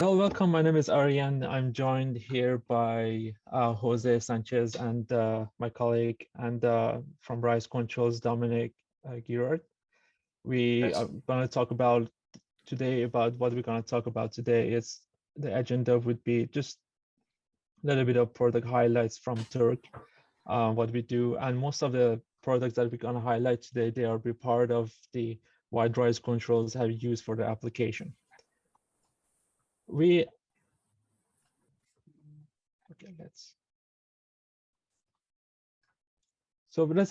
Well, welcome. My name is Ariane. I'm joined here by Jose Sanchez and my colleague and from RISE Controls, Dominic Girard. We Yes. are going to talk about today about what we're going to talk about today. Is the agenda would be just a little bit of product highlights from TURCK, what we do, and most of the products that we're going to highlight today, they are be part of the wide RISE controls have used for the application. Okay, let's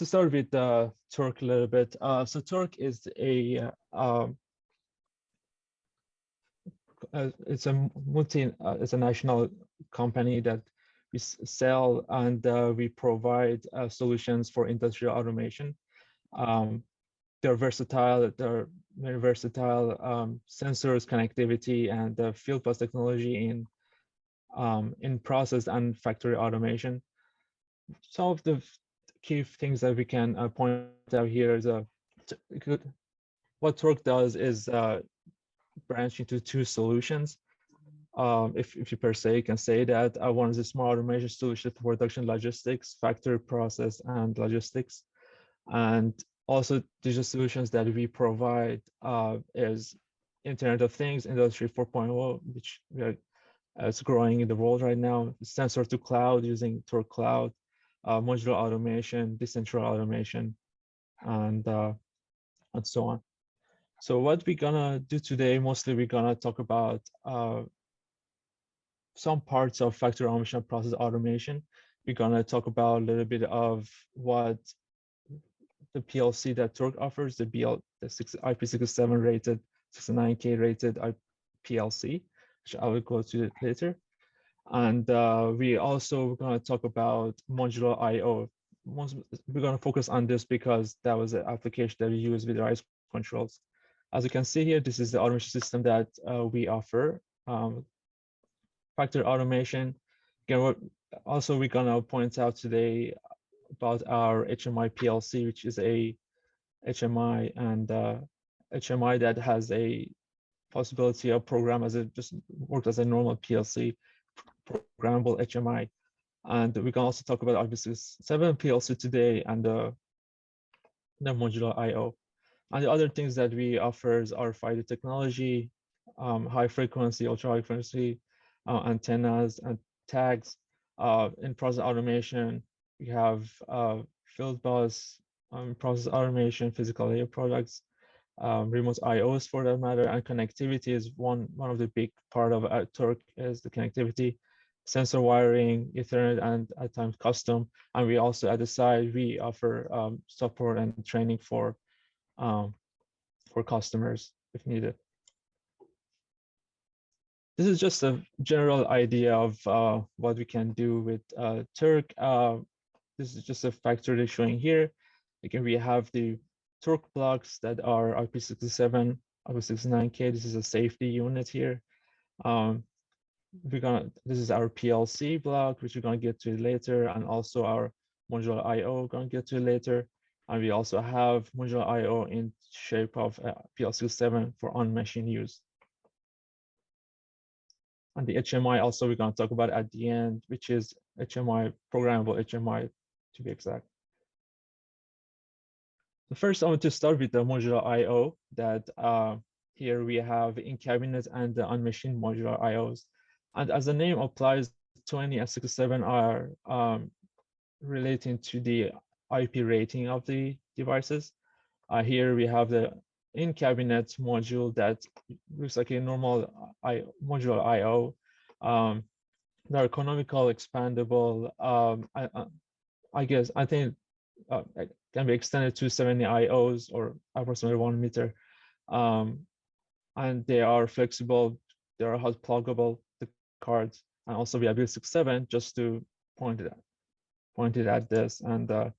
start with TURCK a little bit. So TURCK is it's a national company that we sell and we provide solutions for industrial automation. They're versatile. They're very versatile sensors, connectivity, and field bus technology in process and factory automation. Some of the key things that we can point out here is what TURCK does is branch into two solutions. If you per se can say that one is a smart automation solution for production logistics, factory process, and logistics. And also digital solutions that we provide is Internet of Things, Industry 4.0, which is growing in the world right now, sensor to cloud using TURCK Cloud, modular automation, decentralized automation, and so on. So what we're gonna do today, mostly we're gonna talk about some parts of factory automation, process automation. We're gonna talk about a little bit of what the PLC that TURCK offers, the IP67 rated, 69K rated PLC, which I will go to later. And we also going to talk about modular I/O. We're going to focus on this because that was an application that we use with RISE controls. As you can see here, this is the automation system that we offer. Factory automation. Again, also we're going to point out today about our HMI PLC, which is a HMI and HMI that has a possibility of program as it just worked as a normal PLC, programmable HMI. And we can also talk about IP67 PLC today and the modular I/O. And the other things that we offer is RFID technology, high frequency, ultra high frequency antennas and tags. In process automation, we have field bus, process automation, physical layer products, remote IOs for that matter, and connectivity is one of the big part of TURCK is the connectivity, sensor wiring, Ethernet, and at times custom. And we also at the side we offer support and training for customers if needed. This is just a general idea of what we can do with TURCK. This is just a factory showing here. Again, we have the TURCK blocks that are IP67, IP69K. This is a safety unit here. This is our PLC block, which we're gonna get to later, and also our modular I/O, gonna get to later. And we also have modular I/O in shape of PLC7 for on-machine use. And the HMI also we're gonna talk about at the end, which is HMI, programmable HMI to be exact. So first I want to start with the modular I/O that here we have in cabinet and the on-machine modular I/Os. And as the name applies, 20 and 67 are relating to the IP rating of the devices. Here we have the in-cabinet module that looks like a normal module I/O. They're economical, expandable. I guess I think it can be extended to 70 IOs or approximately 1 meter. And they are flexible. They are hot pluggable, the cards, and also we have B67 just to point it at this. And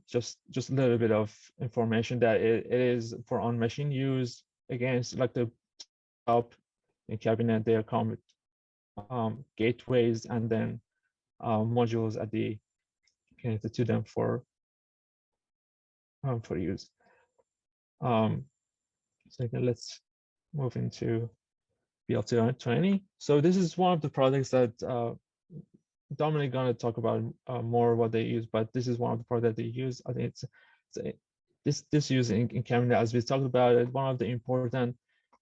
just a little bit of information that it is for on machine use. Again, it's like the top in cabinet, they come with gateways and then modules at the connected to them for use. So again, let's move into BL220. So this is one of the products that Dominic gonna talk about more what they use, but this is one of the products that they use. I think this use in cabinet, as we talked about it, one of the important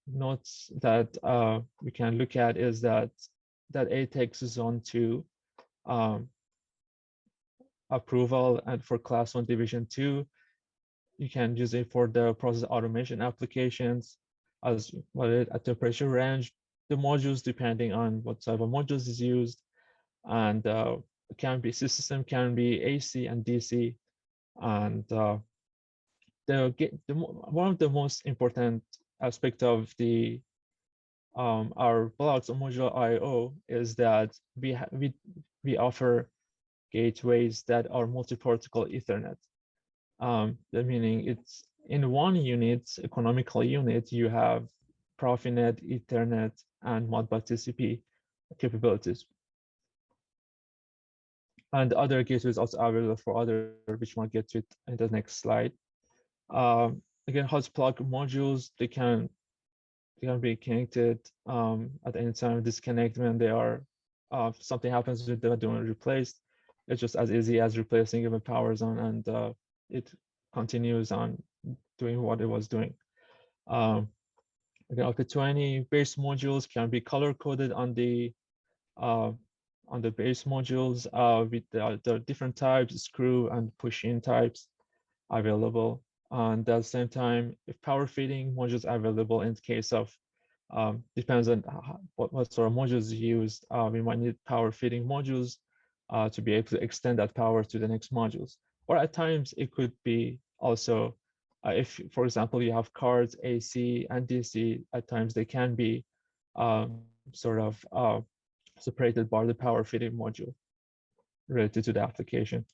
notes that we can look at is that ATEX is on to approval, and for class 1 division 2 you can use it for the process automation applications as well at temperature range, the modules depending on what type of modules is used, and it can be system can be AC and DC. And one of the most important aspect of the our blocks on module IO is that we offer gateways that are multi-protocol Ethernet. That meaning it's in one unit, economical unit, you have Profinet, Ethernet, and Modbus TCP capabilities. And other gateways also available for other, which we'll get to it in the next slide. Again, hot plug modules, they can be connected at any time, disconnect when they are something happens with them, they want to replace. It's just as easy as replacing if it powers on, and it continues on doing what it was doing. Again, up to 20 base modules can be color coded on the base modules with the different types, screw and push-in types available. And at the same time, if power feeding modules are available in case of, depends on what sort of modules used, we might need power feeding modules to be able to extend that power to the next modules. Or at times it could be also, if, for example, you have cards AC and DC, at times they can be sort of separated by the power feeding module related to the application.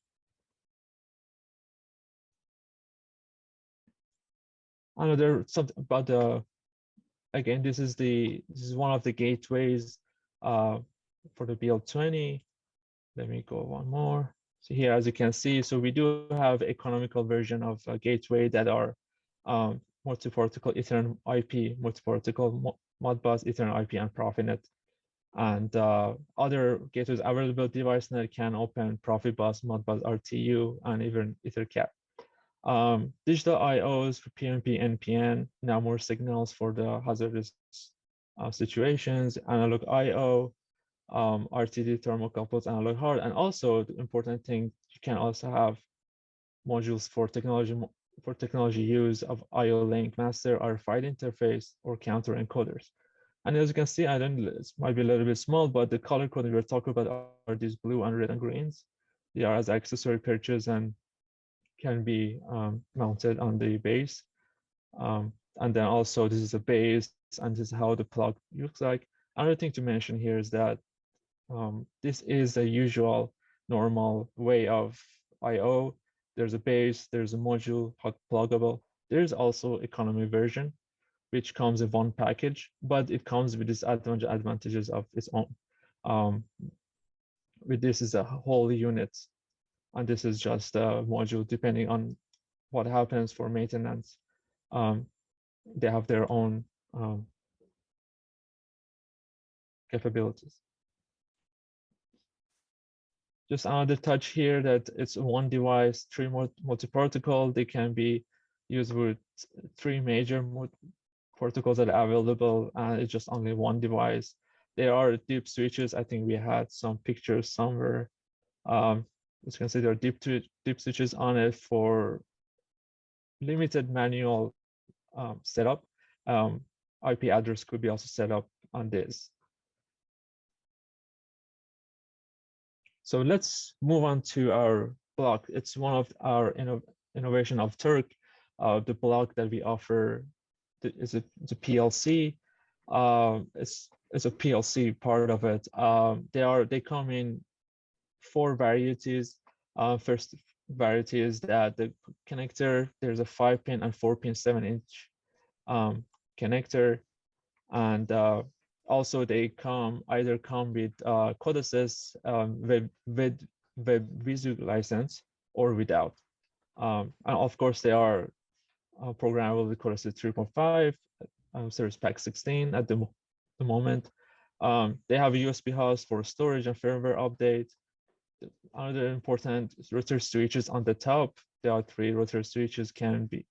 Another something about the, again, this is one of the gateways for the BL20. Let me go one more. So here, as you can see, so we do have economical version of a gateway that are multi-protocol Ethernet IP, multi-protocol Modbus Ethernet IP, and Profinet. And other gateways available DeviceNet can open Profibus, Modbus RTU, and even EtherCAT. Digital IOs for PNP, NPN, now more signals for the hazardous situations, analog IO, RTD thermocouples, analog hard, and also the important thing, you can also have modules for technology use of IO link, master, RFID interface, or counter encoders. And as you can see, it might be a little bit small, but the color coding we're talking about are these blue and red and greens. They are as accessory purchase and can be mounted on the base. And then also this is a base, and this is how the plug looks like. Another thing to mention here is that this is a usual normal way of IO. There's a base, there's a module, hot pluggable. There's also economy version, which comes in one package, but it comes with disadvantages of its own. With this is a whole unit, and this is just a module. Depending on what happens for maintenance, they have their own capabilities. Just another touch here that it's one device, three multi-protocol. They can be used with three major protocols that are available, and it's just only one device. There are deep switches. I think we had some pictures somewhere. As you can see, there are deep switches on it for limited manual set up. IP address could be also set up on this. So let's move on to our block. It's one of our innovation of TURCK. The block that we offer is a PLC. It's a PLC part of it. They come in 4 varieties. First variety is that the connector, there's a 5-pin and 4-pin 7-inch connector, and also they either come with CODESYS web visual license or without. And of course, they are programmable with CODESYS 3.5, Service Pack 16 at the moment. They have a USB hubs for storage and firmware update. Another important router switches on the top. There are 3 router switches can be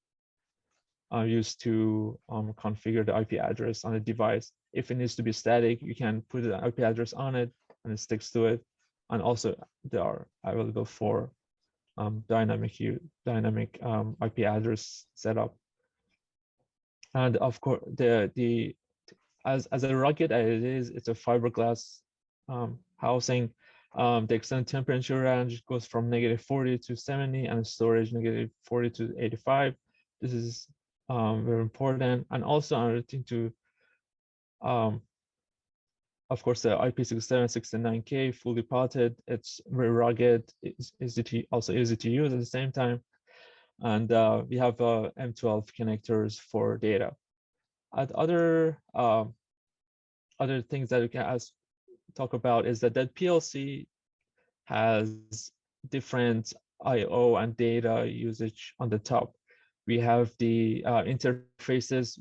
used to configure the IP address on the device. If it needs to be static, you can put an IP address on it and it sticks to it. And also they are available for dynamic IP address setup. And of course, as a rugged as it is, it's a fiberglass housing. The extended temperature range goes from -40 to 70, and storage -40 to 85. This is very important. And also another thing to, of course, the IP67 69K fully potted. It's very rugged. It's also easy to use at the same time. And we have M12 connectors for data. And other things that we can talk about is that PLC has different I/O and data usage on the top. We have the interfaces.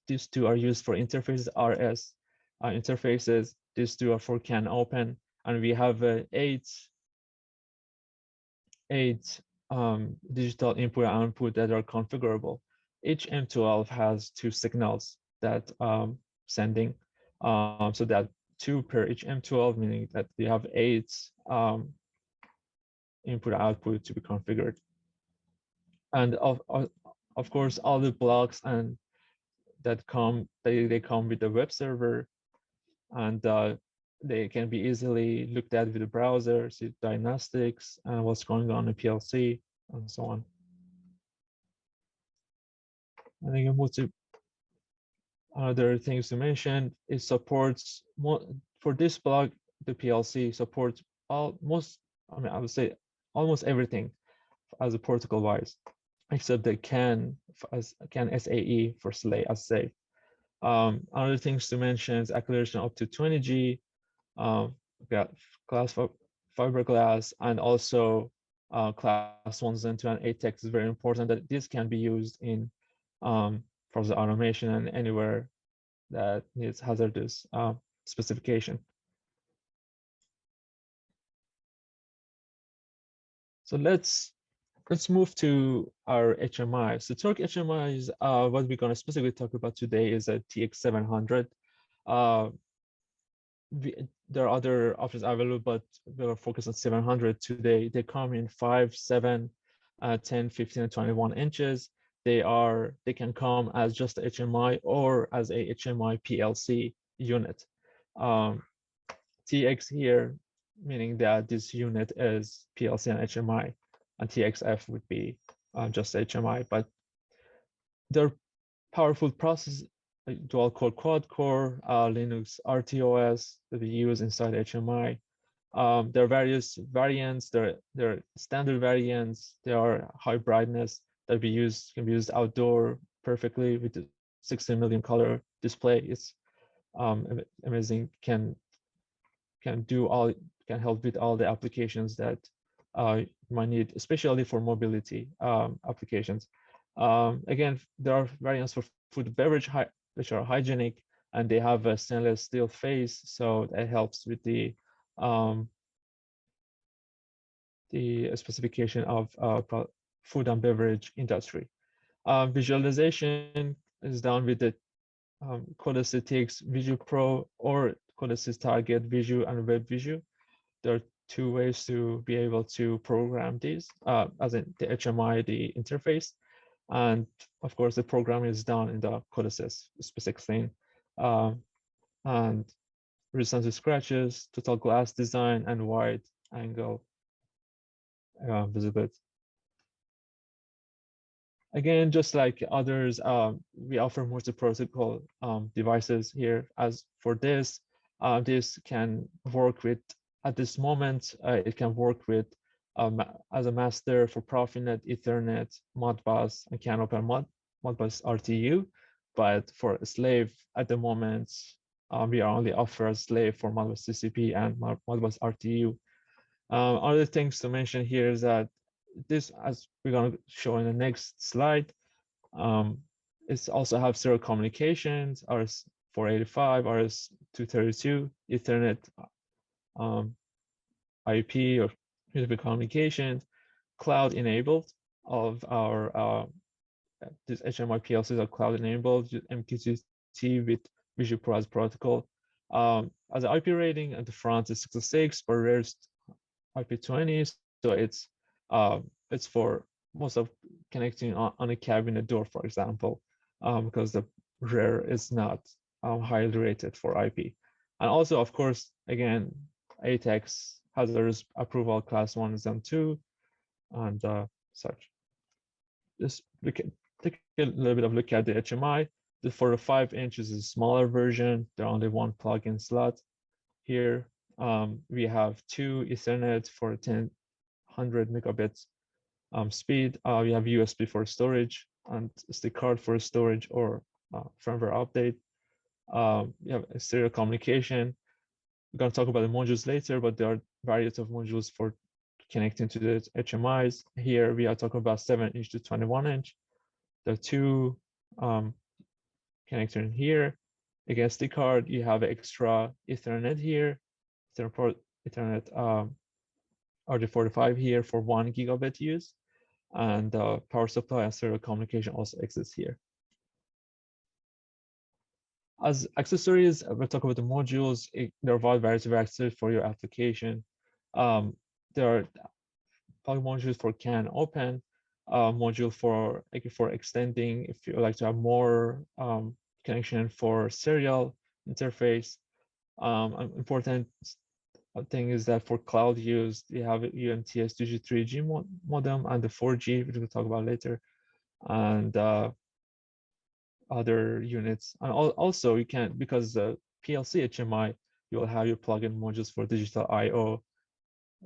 These 2 are used for interfaces, RS interfaces. These 2 are for CAN open, and we have 8 digital input and output that are configurable. Each M12 has 2 signals that sending, so that 2 per each M12, meaning that we have 8 input output to be configured. And of course, all the blocks and that they come with the web server, and they can be easily looked at with the browser, see diagnostics and what's going on in PLC and so on. I think move to other things to mention. It supports for this block, the PLC supports I would say almost everything as a protocol wise, except the CAN SAE for safe. Other things to mention is acceleration up to 20G, got glass fiberglass, and also class 1 Zen 2 and ATEX is very important that this can be used in process automation and anywhere that needs hazardous specification. So let's move to our HMI. So TURCK HMI is what we're going to specifically talk about today is a TX700. There are other options available, but we're focused on 700 today. They come in 5, 7, 10, 15, and 21 inches. They can come as just HMI or as a HMI PLC unit. TX here, meaning that this unit is PLC and HMI, and TXF would be just HMI. But they're powerful process, dual core, quad core, Linux RTOS that we use inside HMI. There are various variants. There are standard variants. There are high brightness that can be used outdoor perfectly with the 16 million color display. It's amazing. Can help with all the applications that you might need, especially for mobility applications. Again, there are variants for food and beverage which are hygienic, and they have a stainless steel face, so that helps with the specification of food and beverage industry. Visualization is done with the CODESYS TX Visual Pro or CODESYS Target Visual and Web Visual. There are 2 ways to be able to program these, as in the HMI, the interface. And of course, the programming is done in the CODESYS specific thing. And resistance to scratches, total glass design, and wide angle visibility. Again, just like others, we offer multi-protocol devices here. As for this, this can work with, at this moment, it can work with as a master for Profinet, Ethernet, Modbus, and can open Modbus RTU. But for a slave at the moment, we are only offer a slave for Modbus TCP and Modbus RTU. Other things to mention here is that this, as we're going to show in the next slide, it's also have serial communications, RS-485, RS-232, Ethernet, IP or peer-to-peer communications, cloud enabled of our these HMI PLCs are cloud enabled, MQTT with Visual Pro as protocol. As an IP rating at the front is 66, but rarest IP20, so it's for most of connecting on a cabinet door, for example, because the rare is not highly rated for IP. And also, of course, again, ATEX has a approval class 1 and 2 and such. Just take a little bit of look at the HMI. For the 5 inches is a smaller version. There are only one plug-in slot here. We have 2 Ethernet for 100 megabits speed. We have USB for storage and SD card for storage or firmware update. We have a serial communication. We're going to talk about the modules later, but there are various of modules for connecting to the HMIs. Here we are talking about 7-inch to 21-inch. There are 2 connectors here. Against the card, you have extra Ethernet here, Ethernet RJ45 here for 1 gigabit use, and power supply and serial communication also exists here. As accessories, we'll talk about the modules. There are wide variety of accessories for your application. There are plug modules for CAN open, module for extending if you like to have more connection for serial interface. Important thing is that for cloud use, you have UMTS 2G3G modem and the 4G, which we'll talk about later, and other units. And also you can, because the PLC HMI, you'll have your plugin modules for digital I/O,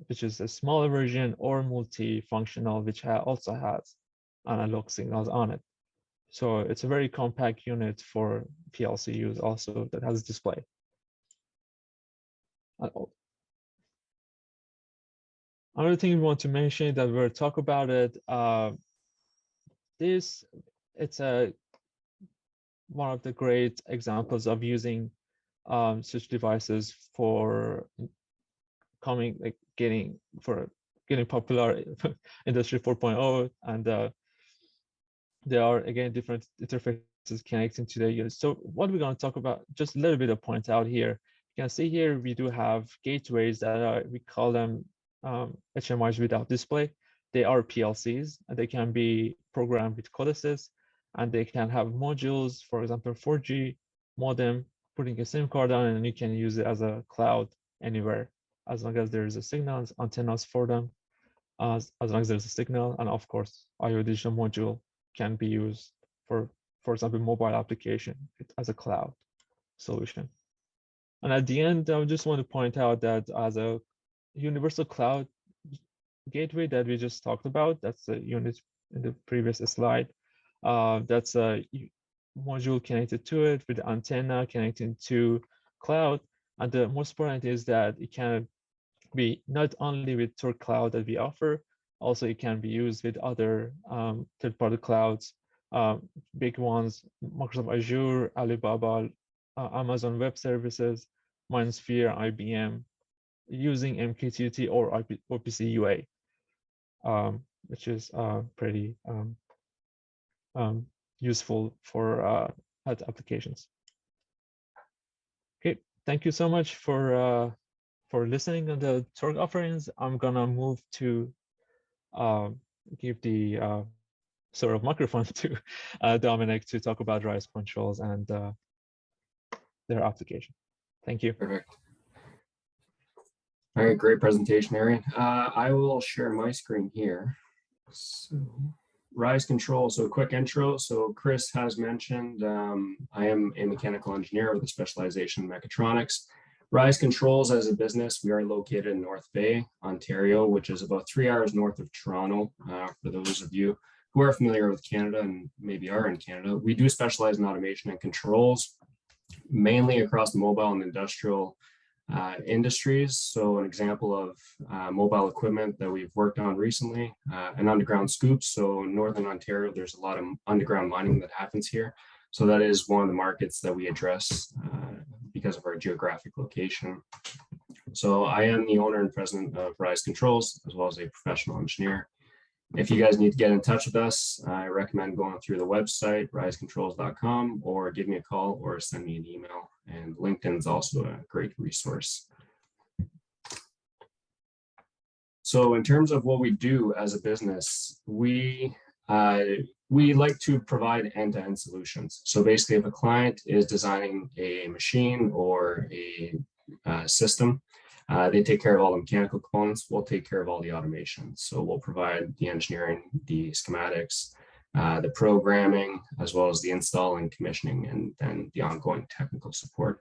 which is a smaller version, or multifunctional, which also has analog signals on it. So it's a very compact unit for PLC use also that has a display. Another thing we want to mention that we'll talk about it, it's one of the great examples of using such devices for getting popular industry 4.0, and there are again different interfaces connecting to the units. So what we're going to talk about, just a little bit of point out here. You can see here we do have gateways that are, we call them HMIs without display. They are PLCs, and they can be programmed with CODESYS, and they can have modules, for example, 4G modem, putting a SIM card on, and you can use it as a cloud anywhere, as long as there is a signal, antennas for them, as long as there's a signal, and of course, IO digital module can be used for example, mobile application as a cloud solution. And at the end, I just want to point out that as a universal cloud gateway that we just talked about, that's a unit in the previous slide. That's a module connected to it with the antenna connecting to cloud. And the most important is that it can be not only with TURCK Cloud that we offer, also it can be used with other third-party clouds, big ones, Microsoft Azure, Alibaba, Amazon Web Services, MindSphere, IBM, using MQTT or OPC UA, which is pretty useful for applications. Okay, thank you so much for listening on the TURCK offerings. I'm gonna move to give the sort of microphone to Dominic to talk about RISE controls and their application. Thank you. Perfect. All right, great presentation, Arian. I will share my screen here. So, RISE controls, so a quick intro. So Chris has mentioned, I am a mechanical engineer with a specialization in mechatronics. RISE controls as a business, we are located in North Bay, Ontario, which is about 3 hours north of Toronto. For those of you who are familiar with Canada and maybe are in Canada, we do specialize in automation and controls, mainly across the mobile and industrial industries. So an example of mobile equipment that we've worked on recently, an underground scoop. So in Northern Ontario, there's a lot of underground mining that happens here. So that is one of the markets that we address because of our geographic location. So I am the owner and president of RISE Controls, as well as a professional engineer. If you guys need to get in touch with us, I recommend going through the website, risecontrols.com, or give me a call or send me an email. And LinkedIn is also a great resource. So in terms of what we do as a business, we like to provide end-to-end solutions. So basically, if a client is designing a machine or a system, they take care of all the mechanical components. We'll take care of all the automation. So we'll provide the engineering, the schematics, the programming, as well as the install and commissioning, and then the ongoing technical support.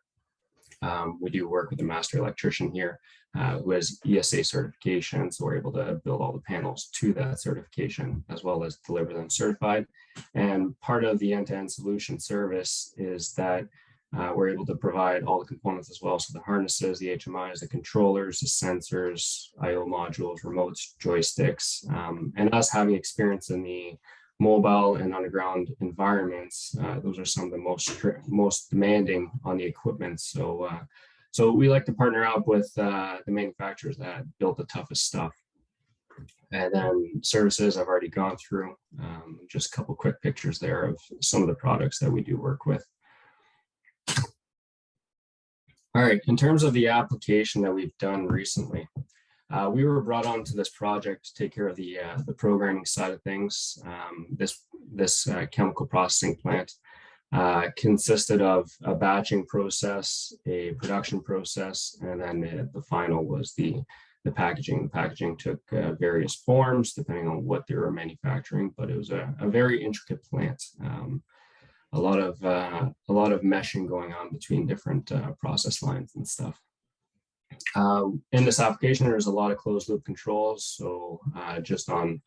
We do work with a master electrician here who has ESA certification, so we're able to build all the panels to that certification, as well as deliver them certified. And part of the end-to-end solution service is that we're able to provide all the components as well. So the harnesses, the HMIs, the controllers, the sensors, IO modules, remotes, joysticks, and us having experience in the mobile and underground environments. Those are some of the most demanding on the equipment. So we like to partner up with the manufacturers that build the toughest stuff. And then services I've already gone through, just a couple quick pictures there of some of the products that we do work with. All right, in terms of the application that we've done recently, we were brought on to this project to take care of the programming side of things. This chemical processing plant consisted of a batching process, a production process, and then the final was the packaging. The packaging took various forms depending on what they were manufacturing, but it was a very intricate plant. A lot of meshing going on between different process lines and stuff. In this application, there's a lot of closed loop controls. So just on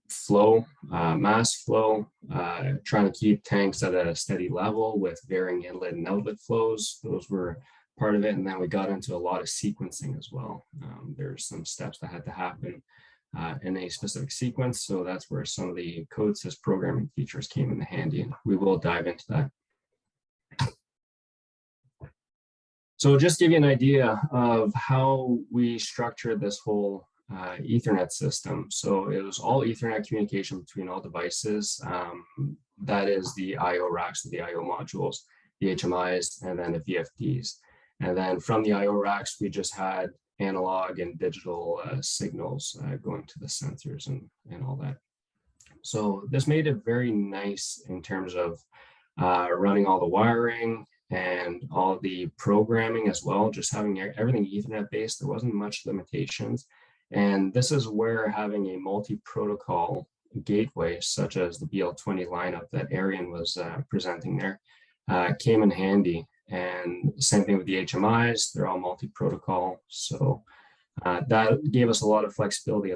flow, mass flow, trying to keep tanks at a steady level with varying inlet and outlet flows. Those were part of it. And then we got into a lot of sequencing as well. There's some steps that had to happen in a specific sequence. So that's where some of the CODESYS programming features came in handy, and we will dive into that. So just give you an idea of how we structured this whole Ethernet system. So it was all Ethernet communication between all devices. That is the IO racks, the IO modules, the HMIs, and then the VFDs. And then from the IO racks, we just had analog and digital signals going to the sensors and all that. So this made it very nice in terms of running all the wiring and all the programming as well, just having everything Ethernet based. There wasn't much limitations. And this is where having a multi-protocol gateway, such as the BL20 lineup that Arian was presenting there, came in handy. And same thing with the HMIs, they're all multi-protocol. So that gave us a lot of flexibility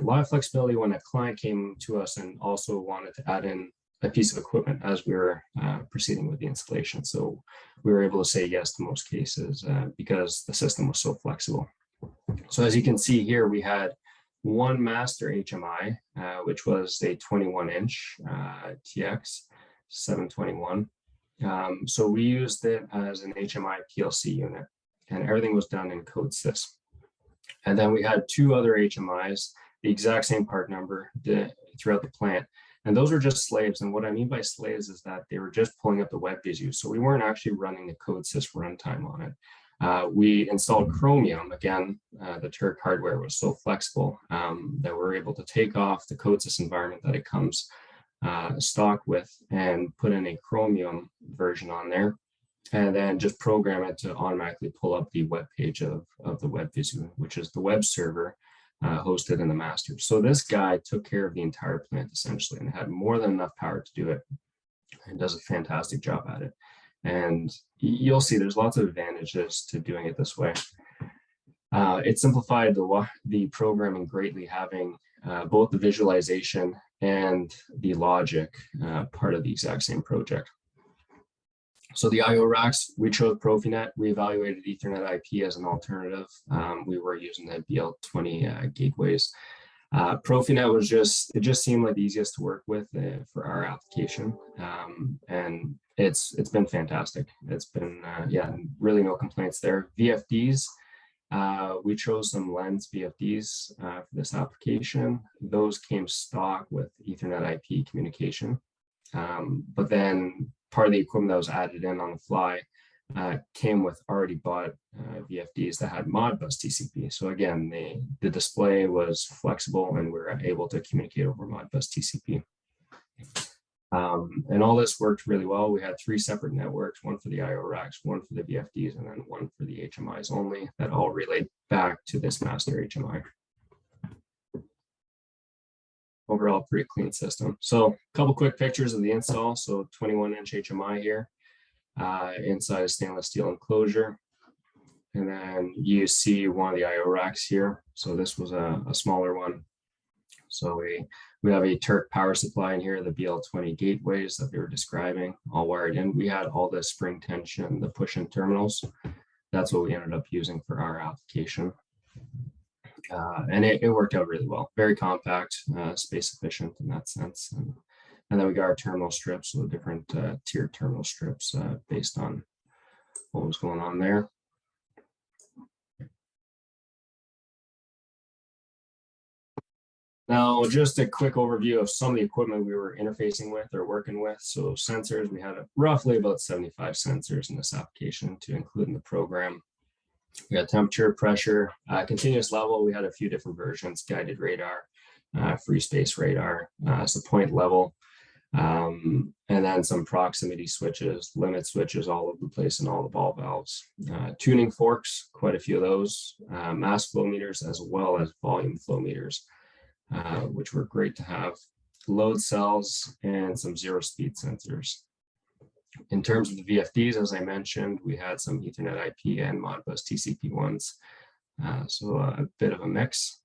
when a client came to us and also wanted to add in a piece of equipment as we were proceeding with the installation. So we were able to say yes to most cases because the system was so flexible. So as you can see here, we had one master HMI, which was a 21-inch TX 721. So we used it as an HMI PLC unit, and everything was done in CODESYS. And then we had two other HMIs, the exact same part number throughout the plant. And those were just slaves. And what I mean by slaves is that they were just pulling up the web views. So we weren't actually running the CODESYS runtime on it. We installed Chromium. Again, the TURCK hardware was so flexible that we're able to take off the CODESYS environment that it comes stock with and put in a Chromium version on there, and then just program it to automatically pull up the web page of the WebVisu, which is the web server hosted in the master. So this guy took care of the entire plant essentially and had more than enough power to do it, and does a fantastic job at it. And you'll see there's lots of advantages to doing it this way. It simplified the programming greatly, having both the visualization and the logic part of the exact same project. So the IO racks, we chose Profinet. We evaluated Ethernet IP as an alternative. We were using the BL20 gateways. Profinet was it just seemed like the easiest to work with for our application. And it's been fantastic. It's been, yeah, really no complaints there. VFDs, we chose some Lens VFDs for this application. Those came stock with Ethernet IP communication. But then part of the equipment that was added in on the fly came with already bought VFDs that had Modbus TCP. So again, the display was flexible and we were able to communicate over Modbus TCP. And all this worked really well. We had 3 separate networks, one for the IO racks, one for the VFDs, and then one for the HMIs only, that all relayed back to this master HMI. Overall, pretty clean system. So a couple quick pictures of the install. So 21-inch HMI here, inside a stainless steel enclosure. And then you see one of the IO racks here. So this was a smaller one. So we have a TURCK power supply in here, the BL20 gateways that they were describing, all wired in. We had all the spring tension, the push-in terminals. That's what we ended up using for our application. And it worked out really well. Very compact, space efficient in that sense. And then we got our terminal strips, so different tiered terminal strips based on what was going on there. Now, just a quick overview of some of the equipment we were interfacing with or working with. So sensors, we had roughly about 75 sensors in this application to include in the program. We got temperature, pressure, continuous level. We had a few different versions: guided radar, free space radar, so point level, and then some proximity switches, limit switches all over the place in all the ball valves. Tuning forks, quite a few of those, mass flow meters, as well as volume flow meters, which were great to have. Load cells and some zero speed sensors. In terms of the VFDs, as I mentioned, we had some Ethernet IP and Modbus TCP ones, so a bit of a mix.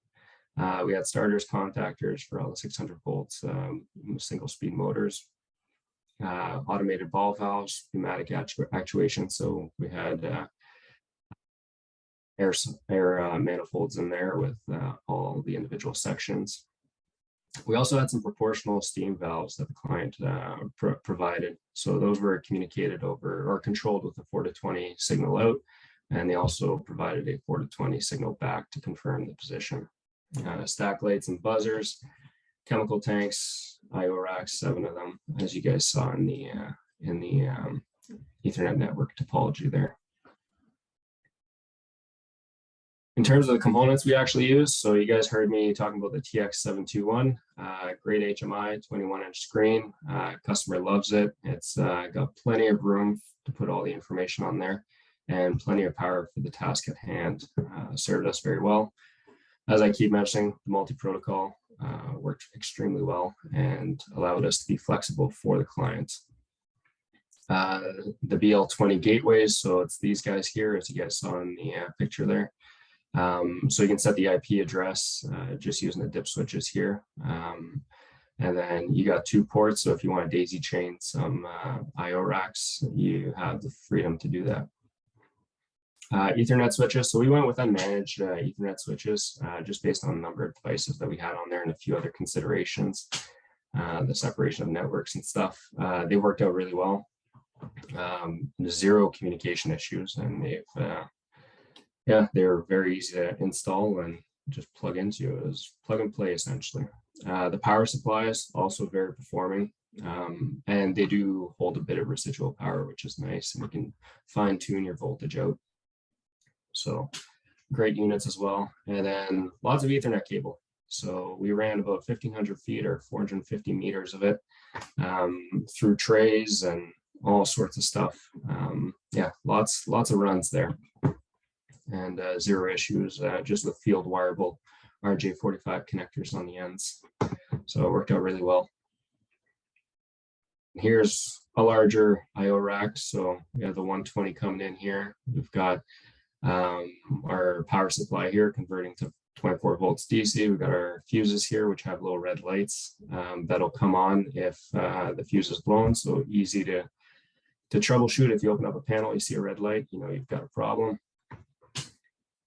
We had starters, contactors for all the 600 volts single speed motors, automated ball valves, pneumatic actuation. So we had air manifolds in there with all the individual sections. We also had some proportional steam valves that the client provided. So those were communicated over or controlled with a 4-to-20 signal out. And they also provided a 4-to-20 signal back to confirm the position. Stack lights and buzzers, chemical tanks, IO racks, 7 of them, as you guys saw in the Ethernet network topology there. In terms of the components we actually use, so you guys heard me talking about the TX721, great HMI, 21-inch screen. Customer loves it. It's got plenty of room to put all the information on there and plenty of power for the task at hand. Served us very well. As I keep mentioning, the multi-protocol worked extremely well and allowed us to be flexible for the clients. The BL20 gateways, so it's these guys here, as you guys saw in the picture there. So you can set the IP address just using the dip switches here. And then you got 2 ports. So if you want to daisy chain some IO racks, you have the freedom to do that. Ethernet switches. So we went with unmanaged Ethernet switches just based on the number of devices that we had on there and a few other considerations, the separation of networks and stuff. They worked out really well. 0 communication issues, and yeah, they're very easy to install and just plug into. It was plug and play essentially. The power supplies also very performing, and they do hold a bit of residual power, which is nice, and you can fine tune your voltage out. So great units as well. And then lots of Ethernet cable. So we ran about 1,500 feet or 450 meters of it through trays and all sorts of stuff. Yeah, lots of runs there, and zero issues, just with field wireable RJ45 connectors on the ends. So it worked out really well. Here's a larger IO rack. So we have the 120 coming in here. We've got our power supply here converting to 24 volts DC. We've got our fuses here, which have little red lights that'll come on if the fuse is blown. So easy to troubleshoot. If you open up a panel, you see a red light, you know you've got a problem.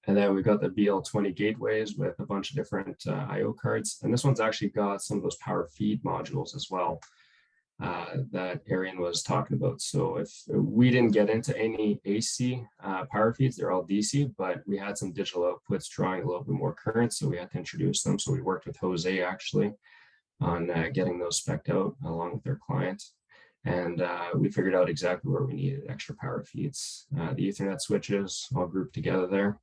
And then we've got the BL20 gateways with a bunch of different IO cards. And this one's actually got some of those power feed modules as well that Arian was talking about. So if we didn't get into any AC power feeds, they're all DC, but we had some digital outputs drawing a little bit more current, so we had to introduce them. So we worked with Jose actually on getting those spec'd out along with their client. And we figured out exactly where we needed extra power feeds. The Ethernet switches all grouped together there.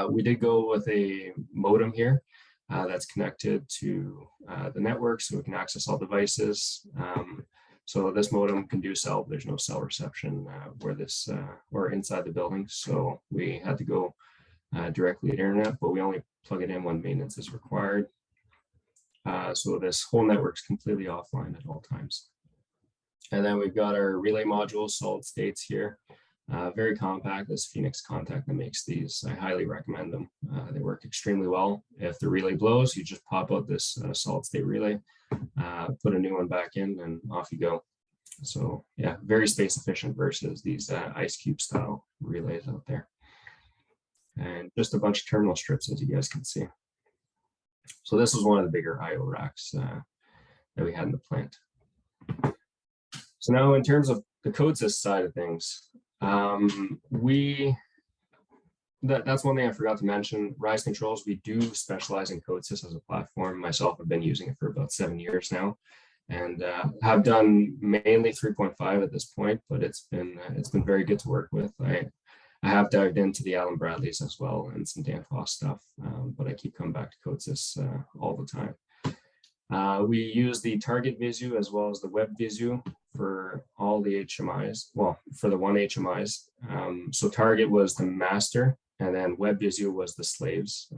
We did go with a modem here that's connected to the network, so we can access all devices. So this modem can do cell, but there's no cell reception where this or inside the building. So we had to go directly to internet, but we only plug it in when maintenance is required. So this whole network's completely offline at all times. And then we've got our relay modules, solid states here. Very compact. This Phoenix contact that makes these. I highly recommend them. They work extremely well. If the relay blows, you just pop out this solid state relay, put a new one back in, and off you go. So yeah, very space efficient versus these ice cube style relays out there. And just a bunch of terminal strips, as you guys can see. So this was one of the bigger IO racks that we had in the plant. So now in terms of the CODESYS side of things, that's one thing I forgot to mention. RISE Controls, we do specialize in CODESYS as a platform. Myself, I've been using it for about 7 years now, and have done mainly 3.5 at this point, but it's been very good to work with. I have dived into the Allen Bradleys as well and some Dan Foss stuff, but I keep coming back to CODESYS all the time. We use the Target Visu as well as the Web Visu for all the HMIs, well, for the one HMIs. So Target was the master, and then Web Visu was the slaves.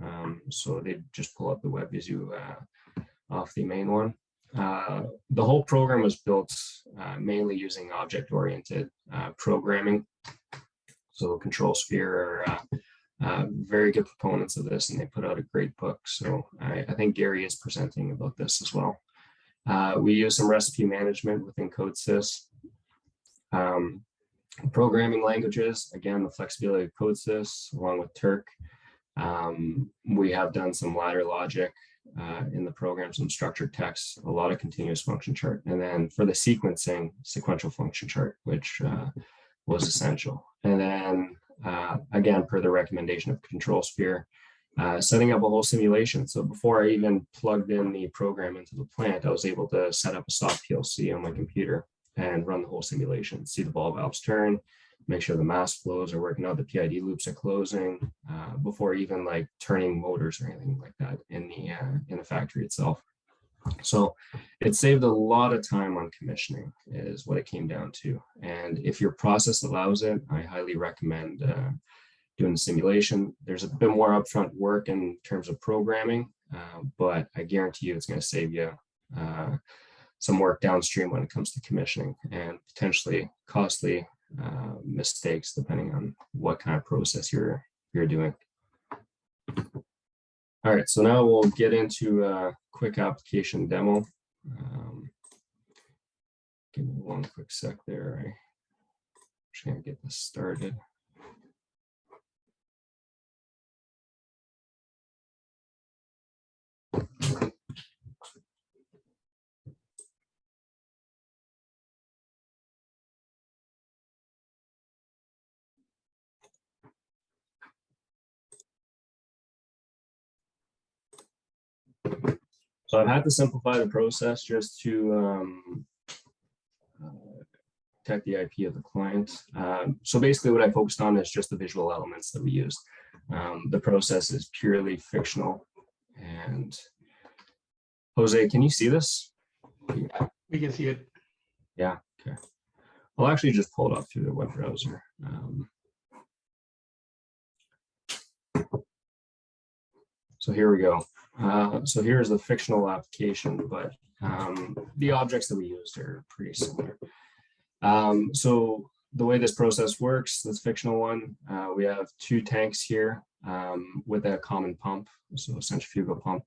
So they just pull up the Web Visu off the main one. The whole program was built mainly using object-oriented programming. So Control Sphere are very good proponents of this, and they put out a great book. So I think Gary is presenting about this as well. We use some recipe management within CODESYS. Programming languages, again, the flexibility of CODESYS along with TURCK. We have done some ladder logic in the program, some structured text, a lot of continuous function chart. And then for the sequencing, sequential function chart, which was essential. And then again, per the recommendation of Control Sphere, setting up a whole simulation. So before I even plugged in the program into the plant, I was able to set up a soft PLC on my computer and run the whole simulation, see the ball valves turn, make sure the mass flows are working out, the PID loops are closing, before even like turning motors or anything like that in the factory itself. So it saved a lot of time on commissioning is what it came down to. And if your process allows it, I highly recommend doing the simulation. There's a bit more upfront work in terms of programming, but I guarantee you it's going to save you some work downstream when it comes to commissioning and potentially costly mistakes depending on what kind of process you're doing. All right, so now we'll get into a quick application demo. Give me one quick sec there. I'm just gonna get this started. So I've had to simplify the process just to protect the IP of the client. So basically what I focused on is just the visual elements that we use. The process is purely fictional And Jose, can you see this? We can see it. Yeah, okay. I'll actually just pull it up through the web browser. So here we go. So here's the fictional application, but the objects that we used are pretty similar. So the way this process works, this fictional one, we have 2 tanks here with a common pump, so a centrifugal pump.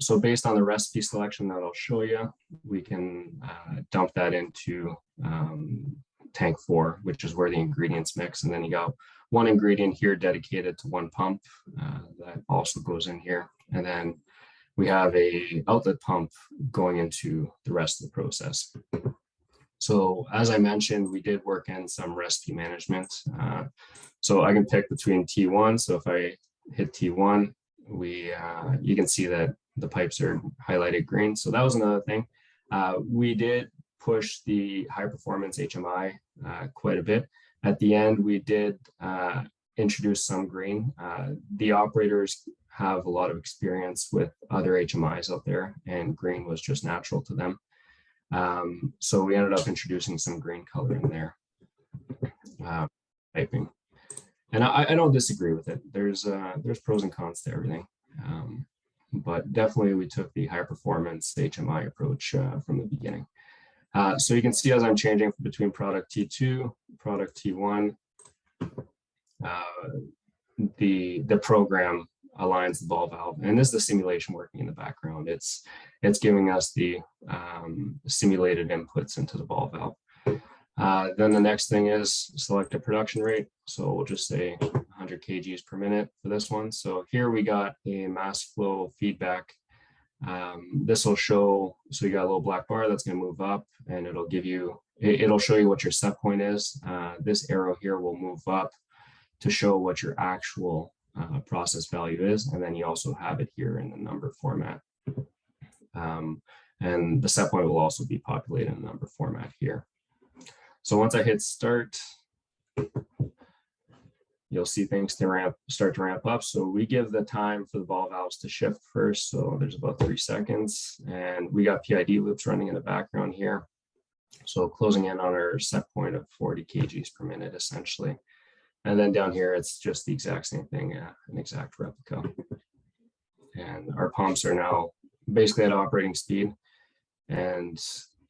So based on the recipe selection that I'll show you, we can dump that into tank 4, which is where the ingredients mix. And then you got 1 ingredient here dedicated to 1 pump that also goes in here. And then we have a outlet pump going into the rest of the process. So as I mentioned, we did work in some recipe management. So I can pick between T1. So if I hit T1, you can see that the pipes are highlighted green. So that was another thing. We did push the high performance HMI quite a bit. At the end, we did introduce some green. The operators have a lot of experience with other HMIs out there, and green was just natural to them. So we ended up introducing some green color in there, piping. And I don't disagree with it. There's pros and cons to everything. But definitely we took the high performance HMI approach from the beginning. So you can see as I'm changing between product T2, product T1, the program aligns the ball valve. And this is the simulation working in the background. It's giving us the simulated inputs into the ball valve. Then the next thing is select a production rate. So we'll just say 100 kgs per minute for this one. So here we got a mass flow feedback. This will show, so you got a little black bar that's going to move up, and it'll show you what your set point is. This arrow here will move up to show what your actual process value is. And then you also have it here in the number format. And the set point will also be populated in the number format here. So once I hit start, you'll see things start to ramp up. So we give the time for the ball valves to shift first. So there's about 3 seconds, and we got PID loops running in the background here. So closing in on our set point of 40 kgs per minute, essentially. And then down here, it's just the exact same thing, an exact replica. And our pumps are now basically at operating speed. And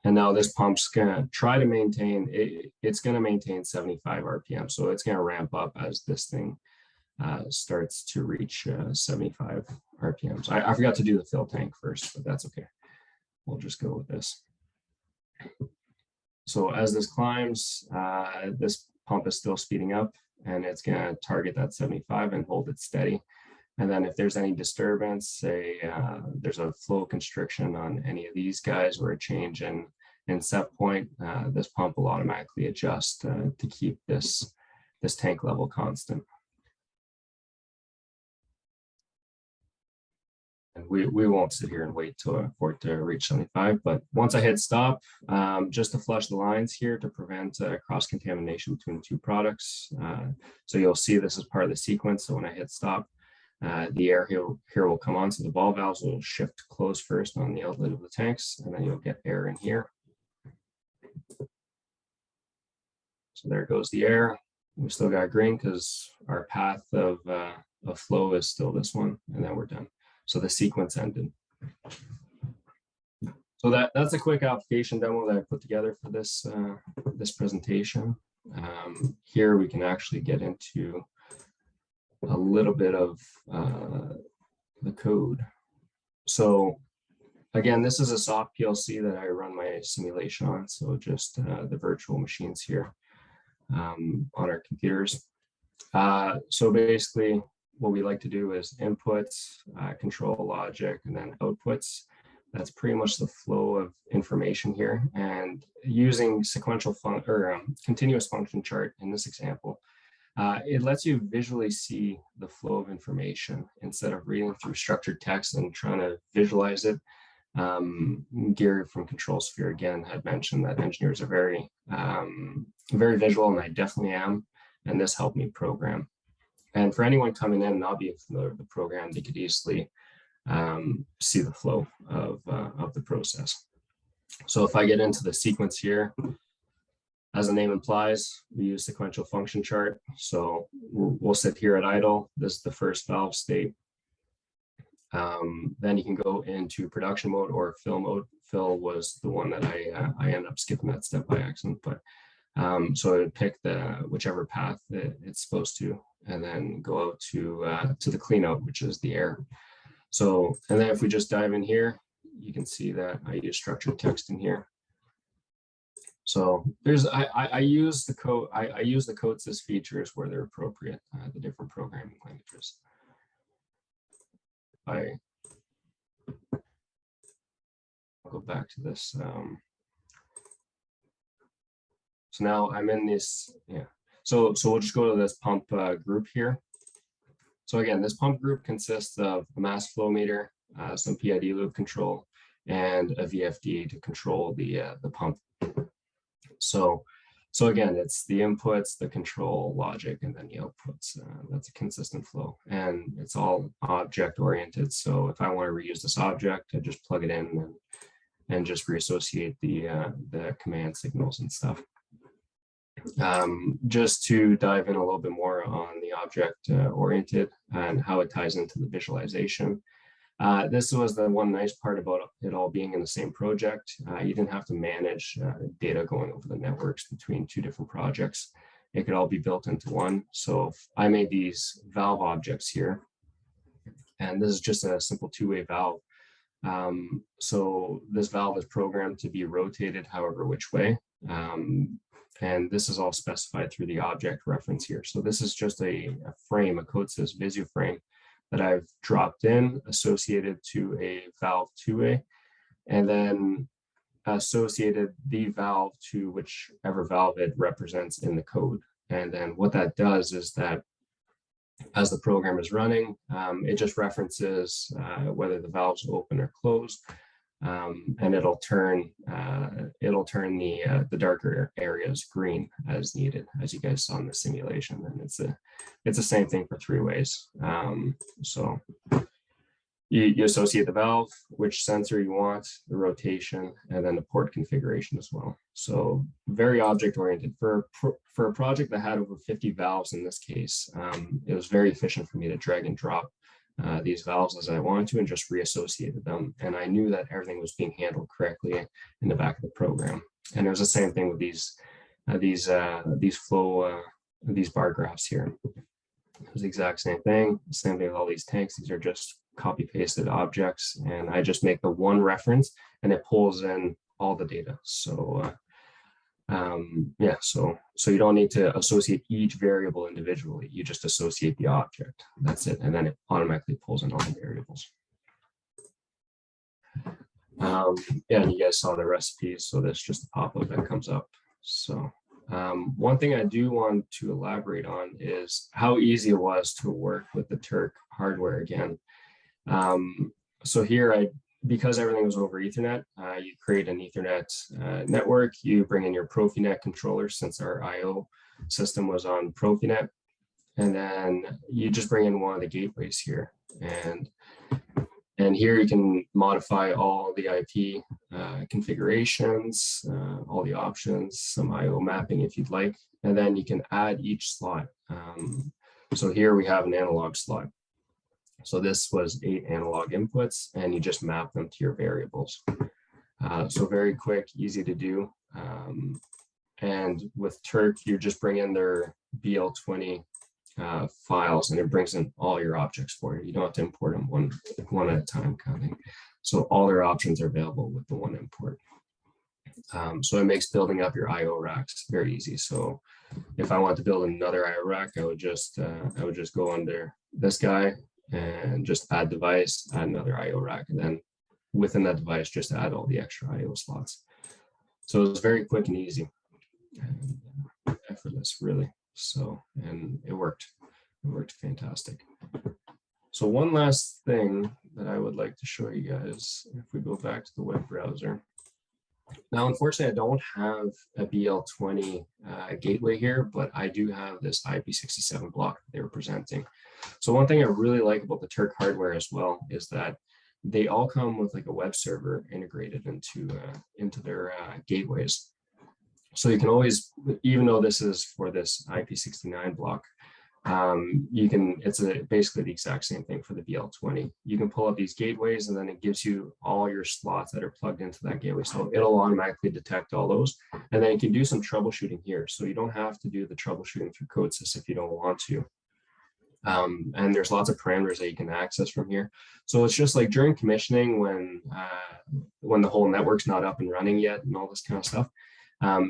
now this pump's gonna try to maintain, it's gonna maintain 75 RPM. So it's gonna ramp up as this thing starts to reach 75 RPMs. I forgot to do the fill tank first, but that's okay. We'll just go with this. So as this climbs, this pump is still speeding up, and it's gonna target that 75 and hold it steady. And then if there's any disturbance, say there's a flow constriction on any of these guys or a change in set point, this pump will automatically adjust to keep this tank level constant. And we won't sit here and wait for it to reach 75, but once I hit stop, just to flush the lines here to prevent cross-contamination between the 2 products. So you'll see this is part of the sequence. So when I hit stop, the air here will come on, so the ball valves will shift close first on the outlet of the tanks, and then you'll get air in here. So there goes the air. We still got green because our path of flow is still this one, and then we're done. So the sequence ended. So that's a quick application demo that I put together for this this presentation. Here we can actually get into a little bit of the code. So again, this is a soft PLC that I run my simulation on. So just the virtual machines here on our computers. So basically what we like to do is inputs, control logic, and then outputs. That's pretty much the flow of information here. And using sequential continuous function chart in this example, it lets you visually see the flow of information instead of reading through structured text and trying to visualize it. Gary from Control Sphere again had mentioned that engineers are very visual, and I definitely am. And this helped me program. And for anyone coming in not being familiar with the program, they could easily see the flow of the process. So if I get into the sequence here, as the name implies, we use sequential function chart. So we'll sit here at idle. This is the first valve state. Then you can go into production mode or fill mode. Fill was the one that I ended up skipping that step by accident, but so I would pick whichever path it's supposed to, and then go out to the clean out, which is the air. So, and then if we just dive in here, you can see that I use structured text in here. So there's I use the code I use the CODESYS features where they're appropriate, the different programming languages. I'll go back to this. So now I'm in this, yeah. So we'll just go to this pump group here. So again, this pump group consists of a mass flow meter, some PID loop control, and a VFD to control the pump. So again, it's the inputs, the control logic, and then the outputs. That's a consistent flow, and it's all object oriented. So if I want to reuse this object, I just plug it in and just reassociate the command signals and stuff. Just to dive in a little bit more on the object oriented and how it ties into the visualization. This was the one nice part about it all being in the same project. You didn't have to manage data going over the networks between two different projects. It could all be built into one. So if I made these valve objects here, and this is just a simple two-way valve. So this valve is programmed to be rotated however which way. And this is all specified through the object reference here. So this is just a frame, a CODESYS Visio frame that I've dropped in, associated to a valve two-way, and then associated the valve to whichever valve it represents in the code. And then what that does is that as the program is running, it just references whether the valve's open or closed. And it'll turn the darker areas green as needed, as you guys saw in the simulation. And it's the same thing for three ways. So you associate the valve, which sensor you want, the rotation, and then the port configuration as well. So very object oriented. For a project that had over 50 valves in this case, it was very efficient for me to drag and drop these valves as I wanted to and just reassociated them. And I knew that everything was being handled correctly in the back of the program. And it was the same thing with these bar graphs here. It was the exact same thing. Same thing with all these tanks. These are just copy pasted objects, and I just make the one reference and it pulls in all the data. So yeah, so you don't need to associate each variable individually. You just associate the object. That's it, and then it automatically pulls in all the variables. Yeah, and you guys saw the recipes, so that's just the pop-up that comes up. So one thing I do want to elaborate on is how easy it was to work with the TURCK hardware again. So here because everything was over Ethernet, you create an Ethernet network, you bring in your Profinet controller since our IO system was on Profinet, and then you just bring in one of the gateways here. And here you can modify all the IP configurations, all the options, some IO mapping if you'd like, and then you can add each slot. So here we have an analog slot. So this was 8 analog inputs, and you just map them to your variables. So very quick, easy to do. And with TURCK, you just bring in their BL20 files, and it brings in all your objects for you. You don't have to import them one at a time kind of thing. So all their options are available with the one import. So it makes building up your IO racks very easy. So if I want to build another IO rack, I would just go under this guy and just add device, add another IO rack, and then within that device, just add all the extra IO slots. So it's very quick and easy and effortless, really. So, and it worked fantastic. So one last thing that I would like to show you guys, if we go back to the web browser. Now, unfortunately, I don't have a BL20 gateway here, but I do have this IP67 block that they were presenting. So one thing I really like about the TURCK hardware as well is that they all come with like a web server integrated into their gateways. So you can always, even though this is for this IP69 block, it's basically the exact same thing for the BL20. You can pull up these gateways and then it gives you all your slots that are plugged into that gateway. So it'll automatically detect all those. And then you can do some troubleshooting here. So you don't have to do the troubleshooting through CODESYS if you don't want to. And there's lots of parameters that you can access from here. So it's just like during commissioning when the whole network's not up and running yet and all this kind of stuff.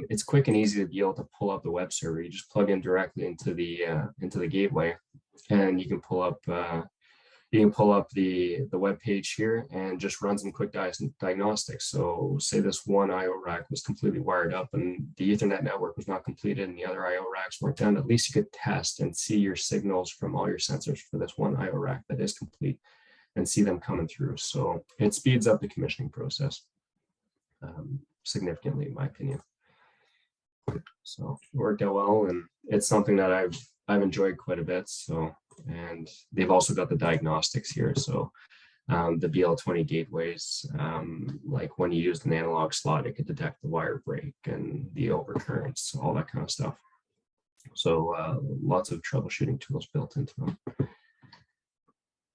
It's quick and easy to be able to pull up the web server. You just plug in directly into the gateway, and you can pull up the web page here and just run some quick diagnostics. So say this one IO rack was completely wired up and the Ethernet network was not completed and the other IO racks weren't done. At least you could test and see your signals from all your sensors for this one IO rack that is complete and see them coming through. So it speeds up the commissioning process significantly, in my opinion. So it worked out well, and it's something that I've enjoyed quite a bit. So, and they've also got the diagnostics here. So the BL20 gateways, like when you used an analog slot, it could detect the wire break and the overcurrents, all that kind of stuff. So lots of troubleshooting tools built into them.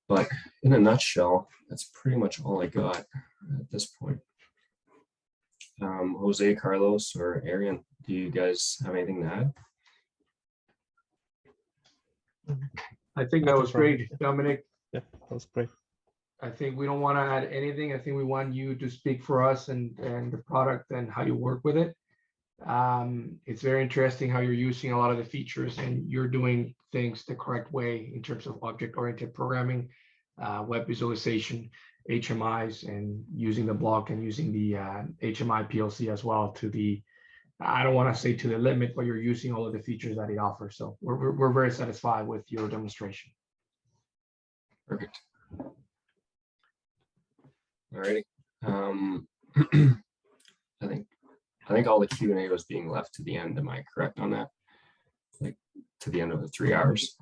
But in a nutshell, that's pretty much all I got at this point. Jose, Carlos, or Arian, do you guys have anything to add? I think that was great, Dominic. Yeah, that was great. I think we don't want to add anything. I think we want you to speak for us and the product and how you work with it. It's very interesting how you're using a lot of the features and you're doing things the correct way in terms of object-oriented programming, web visualization, HMIs, and using the block and using the HMI PLC as well to the, I don't want to say to the limit, but you're using all of the features that it offers. So we're very satisfied with your demonstration. Perfect. All righty. I think all the Q&A was being left to the end. Am I correct on that? Like to the end of the 3 hours?